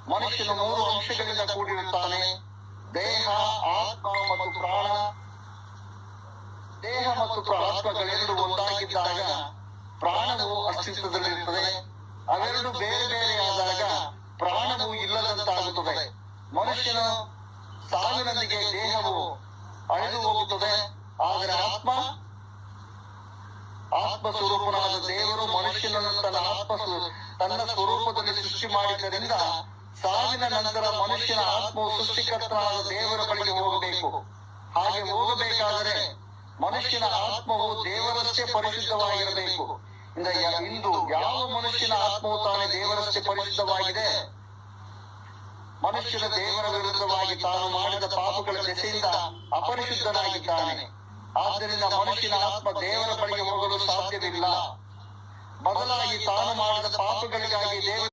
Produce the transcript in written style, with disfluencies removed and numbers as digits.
ಮನುಷ್ಯನು 3 ಅಂಶಗಳಿಂದ ಕೂಡಿರುತ್ತಾನೆ: ದೇಹ, ಆತ್ಮ ಮತ್ತು ಪ್ರಾಣ. ದೇಹ ಮತ್ತು ಆತ್ಮಗಳೆರಡು ಒಂದಾಗಿದ್ದಾಗ ಪ್ರಾಣವು ಅಸ್ತಿತ್ವದಲ್ಲಿರುತ್ತದೆ. ಅವೆರಡು ಬೇರೆ ಬೇರೆಯಾದಾಗ ಪ್ರಾಣವು ಇಲ್ಲದಂತಾಗುತ್ತದೆ. ಮನುಷ್ಯನ ಸಾವಿನೊಂದಿಗೆ ದೇಹವು ಅಳಿದು ಹೋಗುತ್ತದೆ, ಆದರೆ ಆತ್ಮ ಸ್ವರೂಪನಾದ ದೇವರು ಮನುಷ್ಯನನ್ನು ತನ್ನ ಸ್ವರೂಪದಲ್ಲಿ ಸೃಷ್ಟಿ ಮಾಡಿದ್ದರಿಂದ ಸಾವಿನ ನಂತರ ಮನುಷ್ಯನ ಆತ್ಮವು ಸೃಷ್ಟಿಕರ್ತನಾದ ದೇವರ ಬಳಿಗೆ ಹೋಗಬೇಕು. ಹಾಗೆ ಹೋಗಬೇಕಾದರೆ ಮನುಷ್ಯನ ಆತ್ಮವು ದೇವರಷ್ಟೇ ಪರಿಶುದ್ಧವಾಗಿರಬೇಕು. ಇಂದು ಯಾವ ಮನುಷ್ಯನ ಆತ್ಮವು ತಾನೇ ದೇವರಷ್ಟೇ ಪರಿಶುದ್ಧವಾಗಿದೆ? ಮನುಷ್ಯನ ದೇವರ ವಿರುದ್ಧವಾಗಿ ತಾನು ಮಾಡಿದ ಪಾಪಗಳ ದೆಸೆಯಿಂದ ಅಪರಿಶುದ್ಧನಾಗಿದ್ದಾನೆ. ಆದ್ದರಿಂದ ಮನುಷ್ಯನ ಆತ್ಮ ದೇವರ ಬಳಿಗೆ ಹೋಗಲು ಸಾಧ್ಯವಿಲ್ಲ. ಬದಲಾಗಿ ತಾನು ಮಾಡಿದ ಪಾಪಗಳಿಗಾಗಿ ದೇವರ